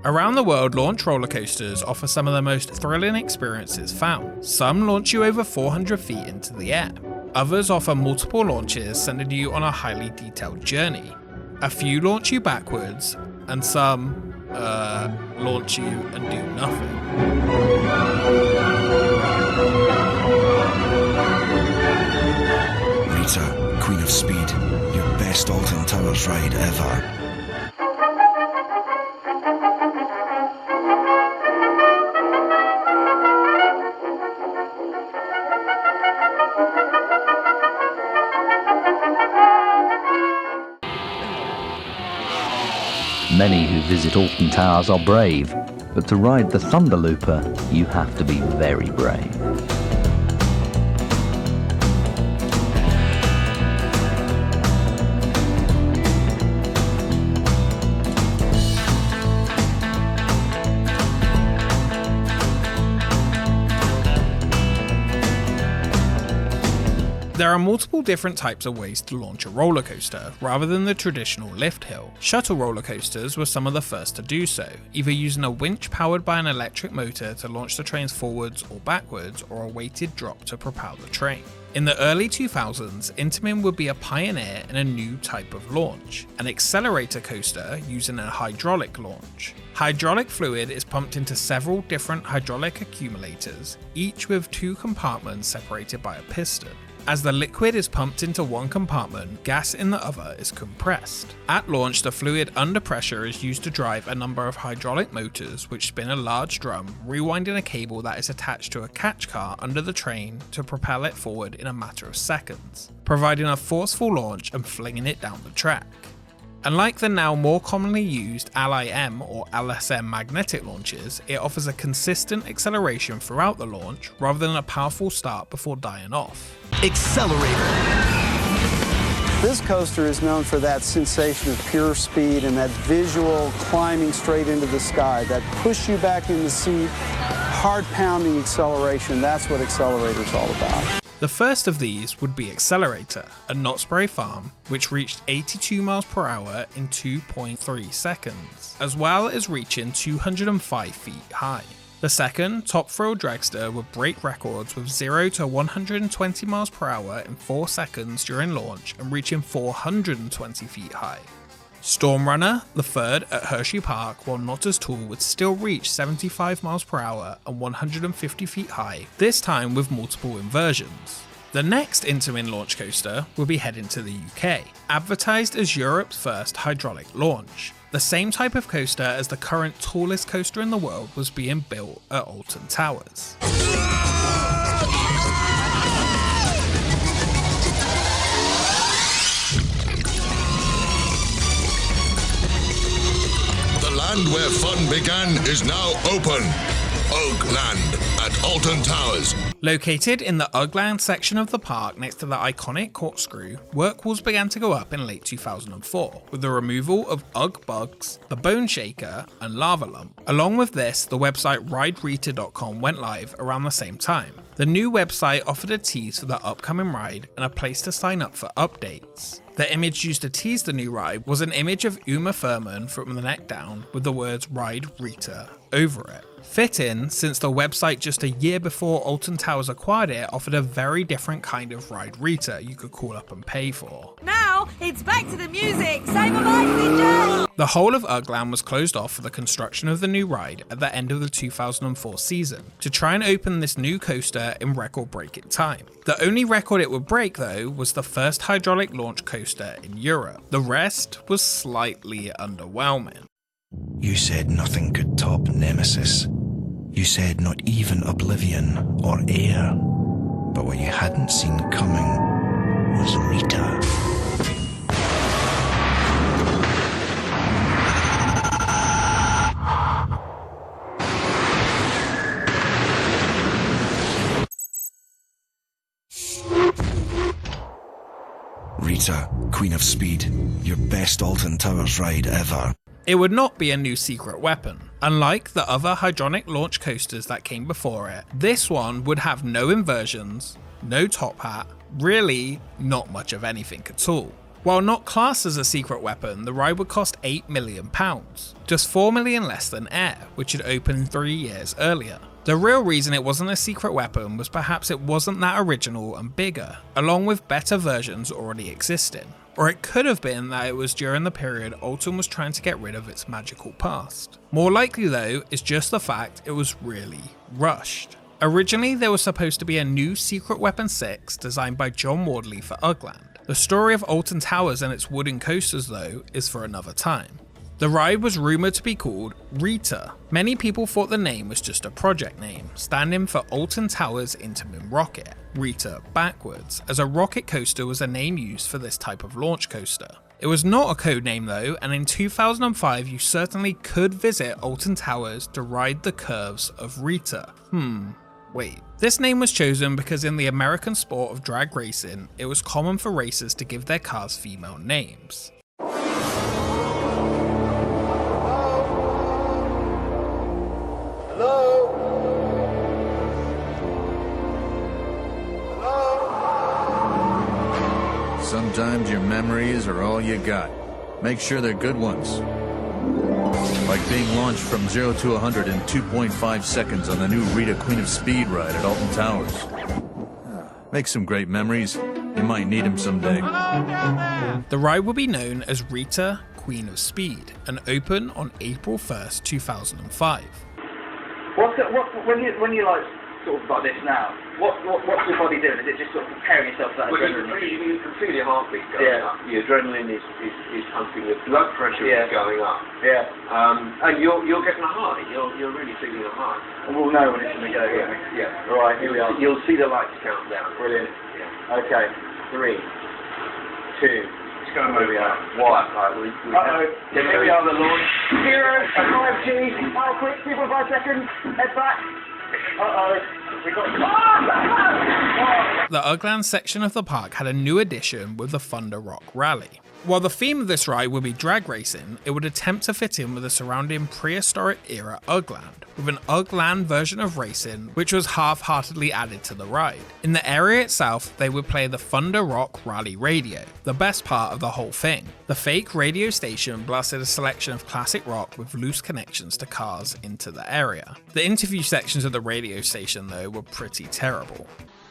Around the world, launch roller coasters offer some of the most thrilling experiences found. Some launch you over 400 feet into the air. Others offer multiple launches, sending you on a highly detailed journey. A few launch you backwards, and some, launch you and do nothing. Rita, Queen of Speed, your best Alton Towers ride ever. Many who visit Alton Towers are brave, but to ride the Thunderlooper, you have to be very brave. There are multiple different types of ways to launch a roller coaster, rather than the traditional lift hill. Shuttle roller coasters were some of the first to do so, either using a winch powered by an electric motor to launch the trains forwards or backwards, or a weighted drop to propel the train. In the early 2000s, Intamin would be a pioneer in a new type of launch, an accelerator coaster using a hydraulic launch. Hydraulic fluid is pumped into several different hydraulic accumulators, each with two compartments separated by a piston. As the liquid is pumped into one compartment, gas in the other is compressed. At launch, the fluid under pressure is used to drive a number of hydraulic motors which spin a large drum, rewinding a cable that is attached to a catch car under the train to propel it forward in a matter of seconds, providing a forceful launch and flinging it down the track. Unlike the now more commonly used LIM or LSM magnetic launches, it offers a consistent acceleration throughout the launch rather than a powerful start before dying off. Accelerator. This coaster is known for that sensation of pure speed and that visual climbing straight into the sky, that push you back in the seat, hard pounding acceleration. That's what Accelerator's all about. The first of these would be Accelerator, a Knott's Berry Farm, which reached 82 miles per hour in 2.3 seconds, as well as reaching 205 feet high. The second, Top Thrill Dragster, would break records with 0 to 120 miles per hour in 4 seconds during launch and reaching 420 feet high. Storm Runner, the third at Hershey Park, while not as tall, would still reach 75 miles per hour and 150 feet high, this time with multiple inversions. The next Intamin launch coaster will be heading to the UK, advertised as Europe's first hydraulic launch. The same type of coaster as the current tallest coaster in the world was being built at Alton Towers. The land where fun began is now open. Oakland at Alton Towers. Located in the Ugland section of the park next to the iconic corkscrew, work walls began to go up in late 2004, with the removal of Ugg Bugs, the Bone Shaker, and Lava Lump. Along with this, the website riderita.com went live around the same time. The new website offered a tease for the upcoming ride and a place to sign up for updates. The image used to tease the new ride was an image of Uma Thurman from the neck down with the words Ride Rita over it. Fitting, since the website just a year before Alton Towers acquired it offered a very different kind of Ride Rita you could call up and pay for. Now, it's back to the music! Save a life, The whole of Ugland was closed off for the construction of the new ride at the end of the 2004 season, to try and open this new coaster in record-breaking time. The only record it would break, though, was the first hydraulic launch coaster in Europe. The rest was slightly underwhelming. You said nothing could top Nemesis. You said not even oblivion or air. But what you hadn't seen coming was Rita. Rita, Queen of Speed, your best Alton Towers ride ever. It would not be a new secret weapon. Unlike the other hydraulic launch coasters that came before it, this one would have no inversions, no top hat, really not much of anything at all. While not classed as a secret weapon, the ride would cost £8 million, just £4 million less than Air, which had opened 3 years earlier. The real reason it wasn't a secret weapon was perhaps it wasn't that original and bigger, along with better versions already existing. Or it could have been that it was during the period Alton was trying to get rid of its magical past. More likely though is just the fact it was really rushed. Originally there was supposed to be a new Secret Weapon 6 designed by John Wardley for Ugland. The story of Alton Towers and its wooden coasters though is for another time. The ride was rumoured to be called Rita. Many people thought the name was just a project name, standing for Alton Towers Intamin Rocket, Rita backwards, as a rocket coaster was a name used for this type of launch coaster. It was not a code name though, and in 2005 you certainly could visit Alton Towers to ride the curves of Rita. Wait. This name was chosen because in the American sport of drag racing, it was common for racers to give their cars female names. Sometimes your memories are all you got. Make sure they're good ones. Like being launched from 0 to 100 in 2.5 seconds on the new Rita Queen of Speed ride at Alton Towers. Make some great memories. You might need them someday. The ride will be known as Rita Queen of Speed and open on April 1st, 2005. When you like sort of like this now, what's your body doing? Is it just sort of preparing yourself for that adrenaline? You can feel your heartbeat going up. Your adrenaline is pumping. Your blood pressure is going up. Yeah. And you're getting a high. You're really feeling a high. And we'll know when it's going to go. Yeah. Right. Here we are. You'll see the lights count down. Brilliant. Yeah. Okay. 3, 2. It's going to move out. 1. Here we are. The launch. 0 and 5G. Oh, quick. 2.5 seconds. Head back. The Ugland section of the park had a new addition with the Thunder Rock Rally. While the theme of this ride would be drag racing, it would attempt to fit in with the surrounding prehistoric era Ugland, with an Ugland version of racing which was half-heartedly added to the ride. In the area itself, they would play the Thunder Rock Rally radio, the best part of the whole thing. The fake radio station blasted a selection of classic rock with loose connections to cars into the area. The interview sections of the radio station though were pretty terrible.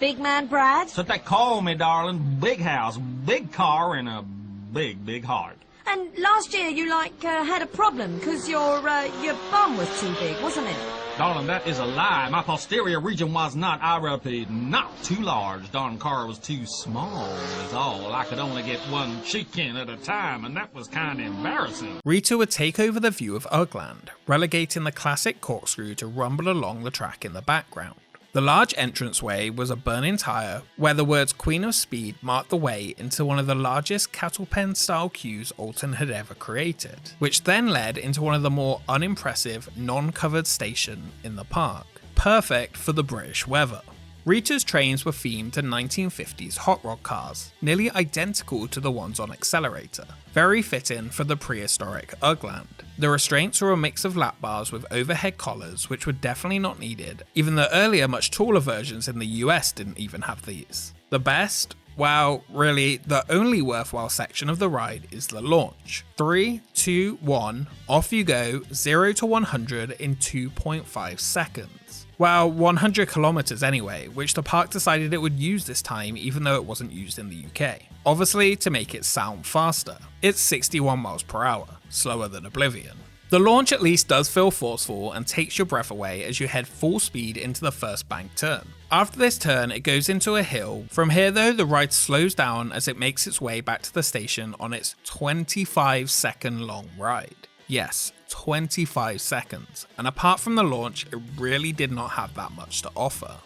Big man Brad? So they call me, darling. Big house, big car, and a big heart. And last year you, had a problem because your bum was too big, wasn't it? Darling, that is a lie. My posterior region was not, I repeat, not too large. Darn car was too small is all. I could only get one cheek in at a time, and that was kind of embarrassing. Rita would take over the view of Ugland, relegating the classic corkscrew to rumble along the track in the background. The large entranceway was a burning tyre where the words Queen of Speed marked the way into one of the largest cattle pen style queues Alton had ever created, which then led into one of the more unimpressive non-covered stations in the park, perfect for the British weather. Rita's trains were themed to 1950s hot rod cars, nearly identical to the ones on Accelerator, very fitting for the prehistoric Ugland. The restraints were a mix of lap bars with overhead collars, which were definitely not needed. Even the earlier, much taller versions in the US didn't even have these. The best? Well, really, the only worthwhile section of the ride is the launch. 3, 2, 1, off you go, 0 to 100 in 2.5 seconds. Well, 100 kilometers anyway, which the park decided it would use this time even though it wasn't used in the UK. Obviously to make it sound faster. It's 61 miles per hour, slower than Oblivion. The launch at least does feel forceful and takes your breath away as you head full speed into the first bank turn. After this turn, it goes into a hill. From here though, the ride slows down as it makes its way back to the station on its 25-second long ride. Yes, 25 seconds, and apart from the launch, it really did not have that much to offer.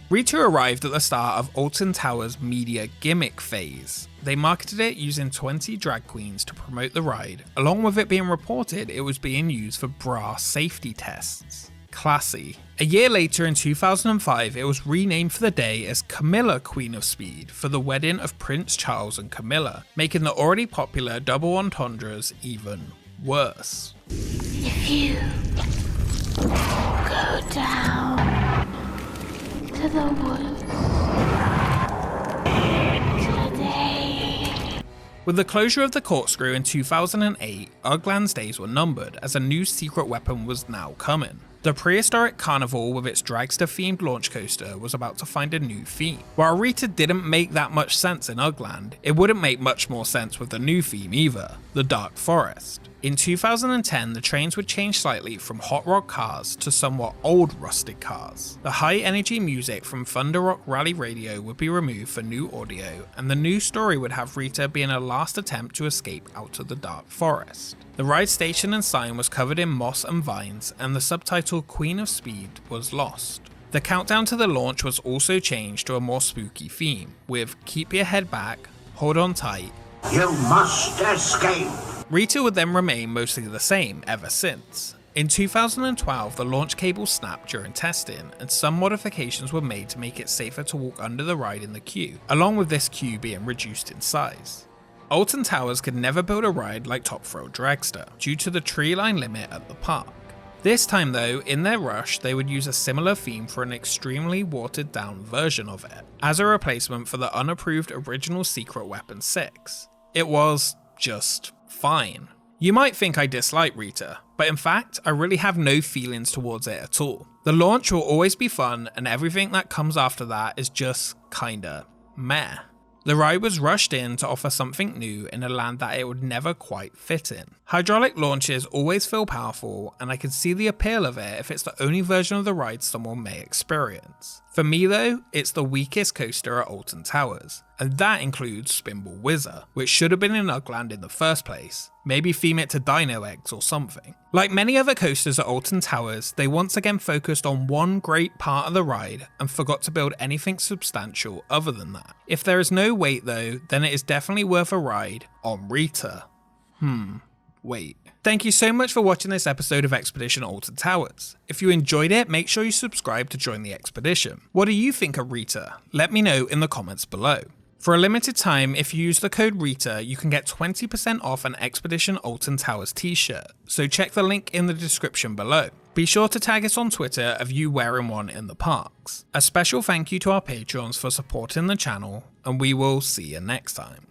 Rita arrived at the start of Alton Towers' media gimmick phase. They marketed it using 20 drag queens to promote the ride, along with it being reported it was being used for bra safety tests. Classy. A year later in 2005, it was renamed for the day as Camilla Queen of Speed for the wedding of Prince Charles and Camilla, making the already popular double entendres even worse. If you go down to the woods today, With the closure of the corkscrew in 2008, Ugland's days were numbered as a new secret weapon was now coming. The prehistoric carnival with its dragster-themed launch coaster was about to find a new theme. While Rita didn't make that much sense in Ugland, it wouldn't make much more sense with the new theme either, the Dark Forest. In 2010, the trains would change slightly from hot rod cars to somewhat old rusted cars. The high energy music from Thunder Rock Rally Radio would be removed for new audio, and the new story would have Rita being a last attempt to escape out of the Dark Forest. The ride station and sign was covered in moss and vines, and the subtitle Queen of Speed was lost. The countdown to the launch was also changed to a more spooky theme, with Keep Your Head Back, Hold On Tight, You Must Escape. Rita would then remain mostly the same ever since. In 2012, the launch cable snapped during testing, and some modifications were made to make it safer to walk under the ride in the queue, along with this queue being reduced in size. Alton Towers could never build a ride like Top Thrill Dragster, due to the tree line limit at the park. This time though, in their rush, they would use a similar theme for an extremely watered down version of it, as a replacement for the unapproved original Secret Weapon 6. It was just fine. You might think I dislike Rita, but in fact, I really have no feelings towards it at all. The launch will always be fun, and everything that comes after that is just kinda meh. The ride was rushed in to offer something new in a land that it would never quite fit in. Hydraulic launches always feel powerful, and I can see the appeal of it if it's the only version of the ride someone may experience. For me though, it's the weakest coaster at Alton Towers, and that includes Spinball Whizzer, which should have been in Ugland in the first place. Maybe theme it to Dino Eggs or something. Like many other coasters at Alton Towers, they once again focused on one great part of the ride and forgot to build anything substantial other than that. If there is no wait though, then it is definitely worth a ride on Rita. Wait. Thank you so much for watching this episode of Expedition Alton Towers. If you enjoyed it, make sure you subscribe to join the expedition. What do you think of Rita? Let me know in the comments below. For a limited time, if you use the code Rita, you can get 20% off an Expedition Alton Towers t-shirt, so check the link in the description below. Be sure to tag us on Twitter of you wearing one in the parks. A special thank you to our Patreons for supporting the channel, and we will see you next time.